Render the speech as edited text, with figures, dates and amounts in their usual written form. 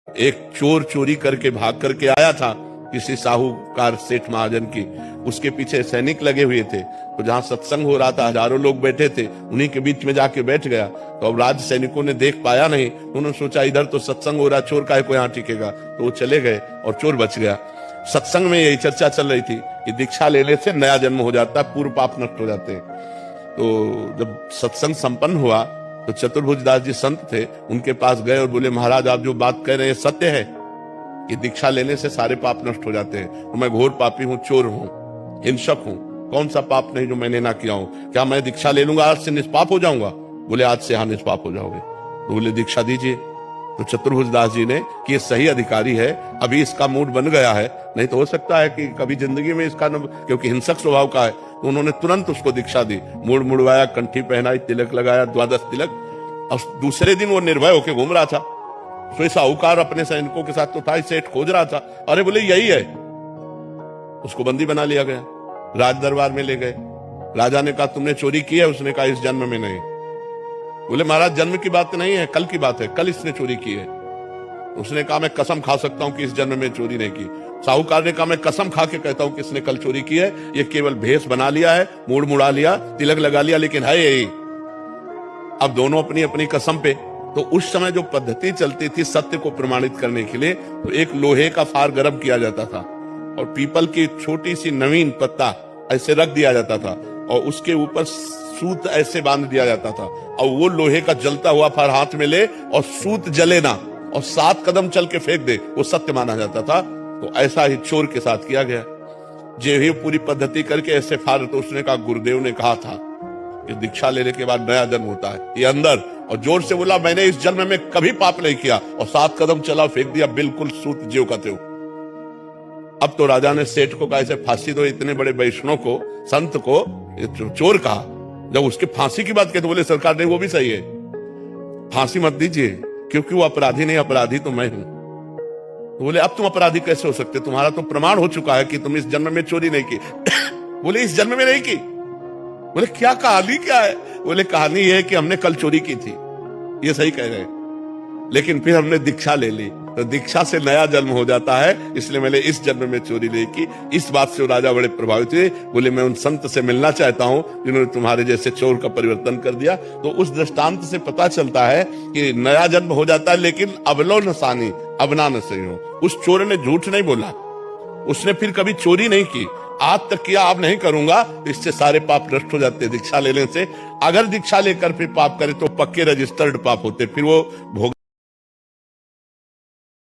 एक चोर चोरी करके भाग करके आया था किसी साहूकार सेठ महाजन की, उसके पीछे सैनिक लगे हुए थे। तो जहां सत्संग हो रहा था, हजारों लोग बैठे थे, उन्हीं के बीच में जाके बैठ गया। तो अब राज सैनिकों ने देख पाया नहीं, उन्होंने सोचा इधर तो सत्संग हो रहा, चोर काहे को यहाँ टिकेगा, तो वो चले गए और चोर बच गया। सत्संग में यही चर्चा चल रही थी कि दीक्षा लेने से नया जन्म हो जाता है, पूर्व पाप नष्ट हो जाते हैं। तो जब सत्संग संपन्न हुआ तो चतुर्भुज दास जी संत थे, उनके पास गए और बोले, महाराज आप जो बात कह रहे हैं सत्य है कि दीक्षा लेने से सारे पाप नष्ट हो जाते हैं? तो मैं घोर पापी हूँ, चोर हूँ, हिंसक हूँ, कौन सा पाप नहीं जो मैंने ना किया हूं, क्या मैं दीक्षा ले लूंगा आज से निष्पाप हो जाऊंगा? बोले आज से हाँ निष्पाप हो जाओगे। तो बोले दीक्षा दीजिए। तो चतुर्भुज दास जी ने कि ये सही अधिकारी है, अभी इसका मूड बन गया है, नहीं तो हो सकता है कि कभी जिंदगी में इसका क्योंकि हिंसक स्वभाव का है। तो उन्होंने तुरंत उसको दीक्षा दी, मूड मुड़वाया, कंठी पहनाई, तिलक लगाया, द्वादश तिलक। और दूसरे दिन वो निर्भय होकर घूम रहा था। तो साहूकार अपने सैनिकों के साथ तो था, सेठ खोज रहा था, अरे बोले यही है। उसको बंदी बना लिया गया, राज दरबार में ले गए। राजा ने कहा तुमने चोरी की है? उसने कहा इस जन्म में नहीं। बोले महाराज जन्म की बात नहीं है, कल की बात है, कल इसने चोरी की है। उसने कहा मैं कसम खा सकता हूं कि इस जन्म में चोरी नहीं की। साहूकार ने कहा मैं कसम खा के कहता हूं कि इसने कल चोरी की है, ये केवल भेष बना लिया है, मूड मुड़ा लिया, तिलक लगा लिया, लेकिन है यही। अब दोनों अपनी अपनी कसम पे। तो उस समय जो पद्धति चलती थी सत्य को प्रमाणित करने के लिए, तो एक लोहे का फार गर्म किया जाता था और पीपल की छोटी सी नवीन पत्ता ऐसे रख दिया जाता था और उसके ऊपर सूत ऐसे बांध दिया जाता था और वो लोहे का जलता हुआ फार हाथ में ले और सूत जले ना और 7 कदम चल के फेंक दे, वो सत्य माना जाता था। तो ऐसा ही चोर के साथ किया गया। जो ही पूरी पद्धति करके ऐसे फार, तो उसने कहा गुरुदेव ने कहा था कि दीक्षा लेने के बाद नया जन्म होता है, ये अंदर, और जोर से बोला मैंने इस जन्म में कभी पाप नहीं किया, और 7 कदम चला फेंक दिया, बिल्कुल सूत ज्यों का त्यों। अब तो राजा ने सेठ को कहा ऐसे फांसी दो, इतने बड़े वैष्णव को, संत को चोर कहा। जब उसके फांसी की बात कहते बोले सरकार नहीं वो भी सही है, फांसी मत दीजिए क्योंकि वो अपराधी नहीं, अपराधी तो मैं हूं। तो बोले अब तुम अपराधी कैसे हो सकते, तुम्हारा तो प्रमाण हो चुका है कि तुम इस जन्म में चोरी नहीं की। बोले इस जन्म में नहीं की? बोले क्या कहानी क्या है? बोले कहानी ये है कि हमने कल चोरी की थी। ये सही कह रहे हैं, लेकिन फिर हमने दीक्षा ले ली, तो दीक्षा से नया जन्म हो जाता है, इसलिए मैंने इस जन्म में चोरी नहीं की। इस बात से राजा बड़े प्रभावित हुए। बोले मैं उन संत से मिलना चाहता हूं जिन्होंने तुम्हारे जैसे चोर का परिवर्तन कर दिया। तो उस दृष्टांत से पता चलता है कि नया जन्म हो जाता है, लेकिन अबलो न सानी अबना न सही हो। उस चोर ने झूठ नहीं बोला, उसने फिर कभी चोरी नहीं की, आज तक किया, अब नहीं करूंगा, इससे सारे पाप नष्ट हो जाते दीक्षा लेने से। अगर दीक्षा लेकर फिर पाप करे तो पक्के रजिस्टर्ड पाप होते, फिर वो भोग